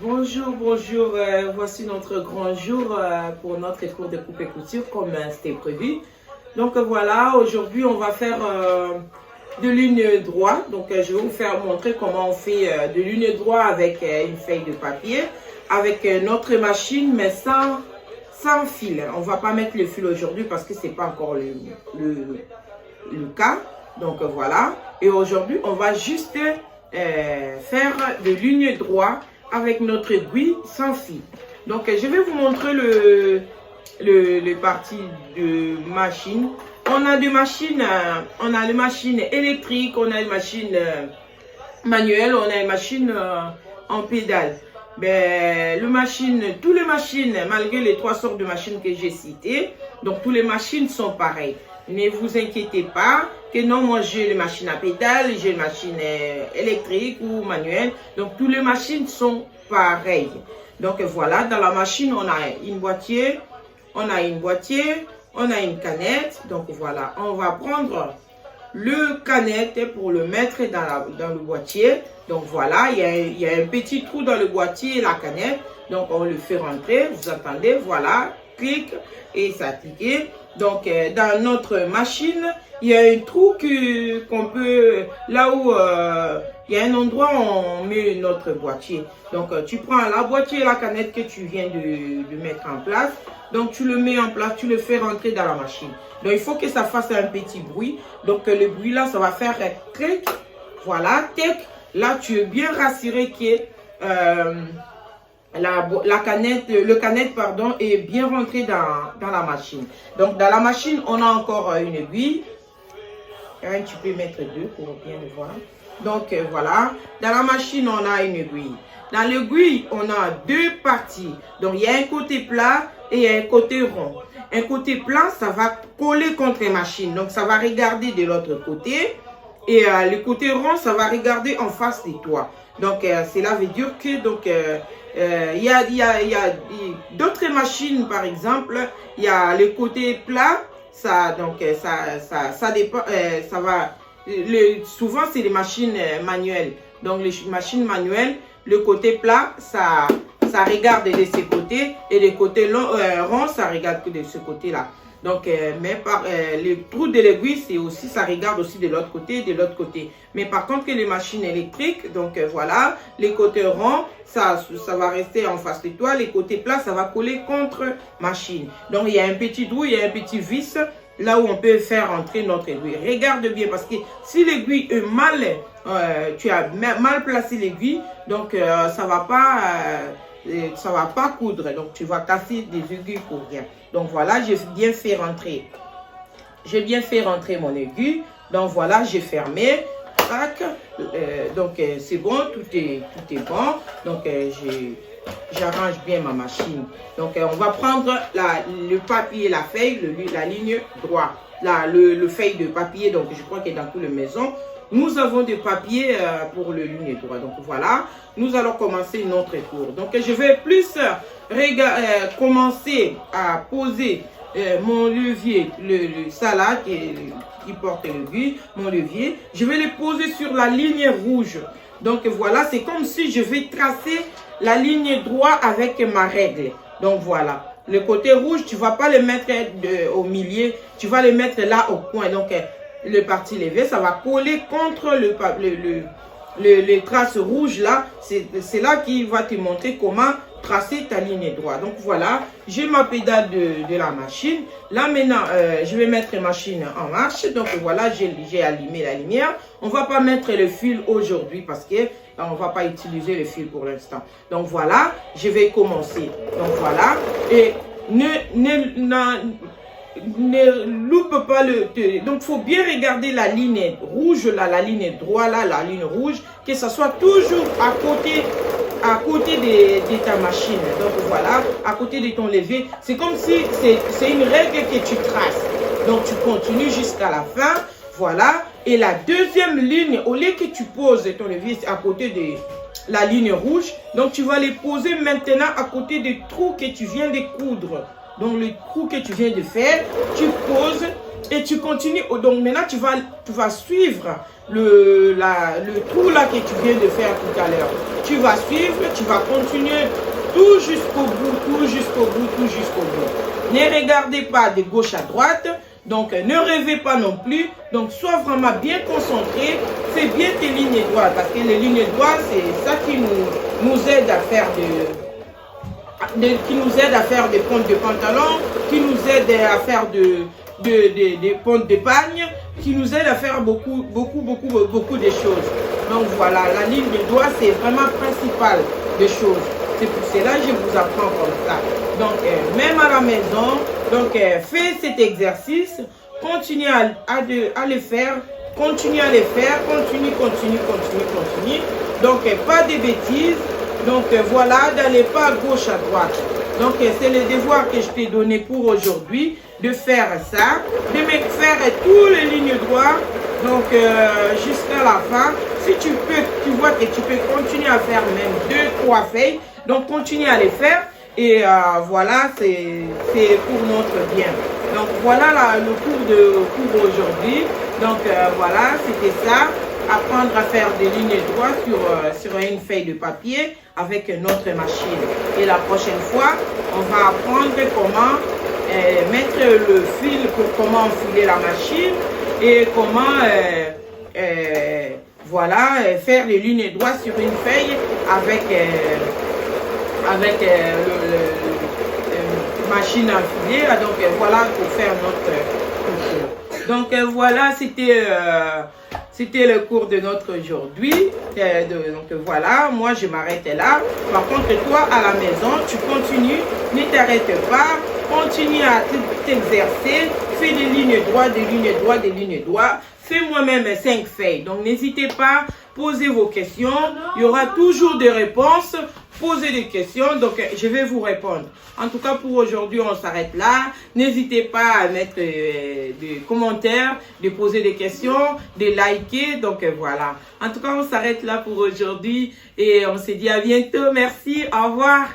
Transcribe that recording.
Bonjour, bonjour. Voici notre grand jour pour notre cours de coupe et couture comme c'était prévu. Donc voilà, aujourd'hui on va faire de ligne droite. Donc je vais vous faire montrer comment on fait de ligne droite avec une feuille de papier, avec notre machine mais sans fil. On va pas mettre le fil aujourd'hui parce que c'est pas encore le cas. Donc voilà. Et aujourd'hui on va juste faire de ligne droite avec notre aiguille sans fil. Donc je vais vous montrer le parti de machine. On a des machines, électriques, on a des machines manuelles, on a des machines en pédale. Ben, tous les machines, malgré les 3 sortes de machines que j'ai citées, donc toutes les machines sont pareilles. Ne vous inquiétez pas que non, moi j'ai les machines à pédale, j'ai les machines électriques ou manuelles. Donc toutes les machines sont pareilles. Donc voilà, dans la machine on a une boîtier, on a une canette. Donc voilà, on va prendre le canette pour le mettre dans le boîtier. Donc voilà, il y a un petit trou dans le boîtier et la canette. Donc on le fait rentrer, vous entendez, voilà, clic et ça clique. Donc dans notre machine, il y a un trou qu'on peut, là où il y a un endroit où on met notre boîtier. Donc tu prends la boîtier et la canette que tu viens de mettre en place. Donc tu le mets en place, tu le fais rentrer dans la machine. Donc il faut que ça fasse un petit bruit. Donc le bruit là, ça va faire clic. Voilà, tic. Là tu es bien rassuré que le canette pardon, est bien rentré dans la machine. Donc dans la machine, on a encore une aiguille. Tu peux mettre 2 pour bien le voir. Donc voilà, dans la machine, on a une aiguille. Dans l'aiguille, on a 2 parties. Donc il y a un côté plat et un côté rond. Un côté plat, ça va coller contre la machine. Donc ça va regarder de l'autre côté. Et le côté rond, ça va regarder en face de toi. Donc cela veut dire que donc il y a d'autres machines, par exemple, il y a le côté plat, ça dépend, souvent c'est les machines manuelles. Donc les machines manuelles, le côté plat, ça regarde de ce côté et le côté rond, ça regarde que de ce côté-là. Donc, le trou de l'aiguille, c'est aussi, ça regarde aussi de l'autre côté et de l'autre côté. Mais par contre, que les machines électriques, donc voilà, les côtés ronds, ça va rester en face de toi. Les côtés plats, ça va coller contre machine. Donc, il y a un petit trou, il y a un petit vis là où on peut faire entrer notre aiguille. Regarde bien parce que si l'aiguille est tu as mal placé l'aiguille, donc ça va pas coudre, donc tu vas casser des aiguilles pour rien. Donc voilà, j'ai bien fait rentrer mon aiguille. Donc voilà, j'ai fermé. Tac. Donc c'est bon, tout est bon. Donc j'arrange bien ma machine. Donc on va prendre le papier, la feuille, la ligne droite, le feuille de papier. Donc je crois que dans toutes les maisons nous avons des papiers pour le ligne droite. Donc voilà, nous allons commencer notre cours. Donc je vais plus commencer à poser mon levier, ça là qui porte l'aiguille, mon levier. Je vais le poser sur la ligne rouge. Donc voilà, c'est comme si je vais tracer la ligne droite avec ma règle. Donc voilà, le côté rouge, tu ne vas pas le mettre au milieu, tu vas le mettre là au coin. Donc le parti levé, ça va coller contre les traces rouges là. C'est là qui va te montrer comment tracer ta ligne droite. Donc voilà, j'ai ma pédale de la machine. Là maintenant, je vais mettre la machine en marche. Donc voilà, j'ai allumé la lumière. On ne va pas mettre le fil aujourd'hui parce que on ne va pas utiliser le fil pour l'instant. Donc voilà, je vais commencer. Donc voilà, et ne loupe pas donc il faut bien regarder la ligne rouge là, la ligne droite là, la ligne rouge, que ça soit toujours à côté de ta machine. Donc voilà, à côté de ton levier. C'est comme si c'est une règle que tu traces. Donc tu continues jusqu'à la fin. Voilà. Et la deuxième ligne, au lieu que tu poses ton levier à côté de la ligne rouge, donc tu vas les poser maintenant à côté des trous que tu viens de coudre. Donc le trou que tu viens de faire, tu poses et tu continues. Donc maintenant tu vas suivre le trou là que tu viens de faire tout à l'heure. Tu vas suivre, tu vas continuer tout jusqu'au bout, tout jusqu'au bout, tout jusqu'au bout. Ne regardez pas de gauche à droite, donc ne rêvez pas non plus. Donc sois vraiment bien concentré, fais bien tes lignes droites, parce que les lignes droites, c'est ça qui nous aide à faire qui nous aide à faire des pontes de pantalon, qui nous aide à faire des pontes de pagne, qui nous aide à faire beaucoup de choses. Donc voilà, la ligne de doigt, c'est vraiment principal des choses. C'est pour cela que je vous apprends comme ça. Donc, même à la maison, donc fais cet exercice, continue à le faire, continue à le faire, continue. Donc, pas de bêtises. Donc, voilà, d'aller pas à gauche, à droite. Donc, c'est le devoir que je t'ai donné pour aujourd'hui, de faire ça, de me faire toutes les lignes droites, donc jusqu'à la fin. Si tu peux, tu vois que tu peux continuer à faire même 2-3 feuilles, donc continue à les faire. Et voilà, c'est pour notre bien. Donc, voilà le cours aujourd'hui. Donc, voilà, c'était ça. Apprendre à faire des lignes droites sur une feuille de papier avec notre machine. Et la prochaine fois, on va apprendre comment mettre le fil pour comment enfiler la machine et comment voilà, faire les lignes droites sur une feuille avec machine à filer. Donc voilà pour faire notre cours. Donc voilà, c'était le cours de notre aujourd'hui. Donc voilà, moi je m'arrête là. Par contre, toi à la maison, tu continues, ne t'arrête pas, continue à t'exercer, fais des lignes droites, des lignes droites, des lignes droites. Fais moi-même 5 feuilles. Donc n'hésitez pas, posez vos questions. Il y aura toujours des réponses. Posez des questions, donc je vais vous répondre. En tout cas, pour aujourd'hui, on s'arrête là. N'hésitez pas à mettre des commentaires, de poser des questions, de liker. Donc voilà. En tout cas, on s'arrête là pour aujourd'hui et on se dit à bientôt. Merci, au revoir.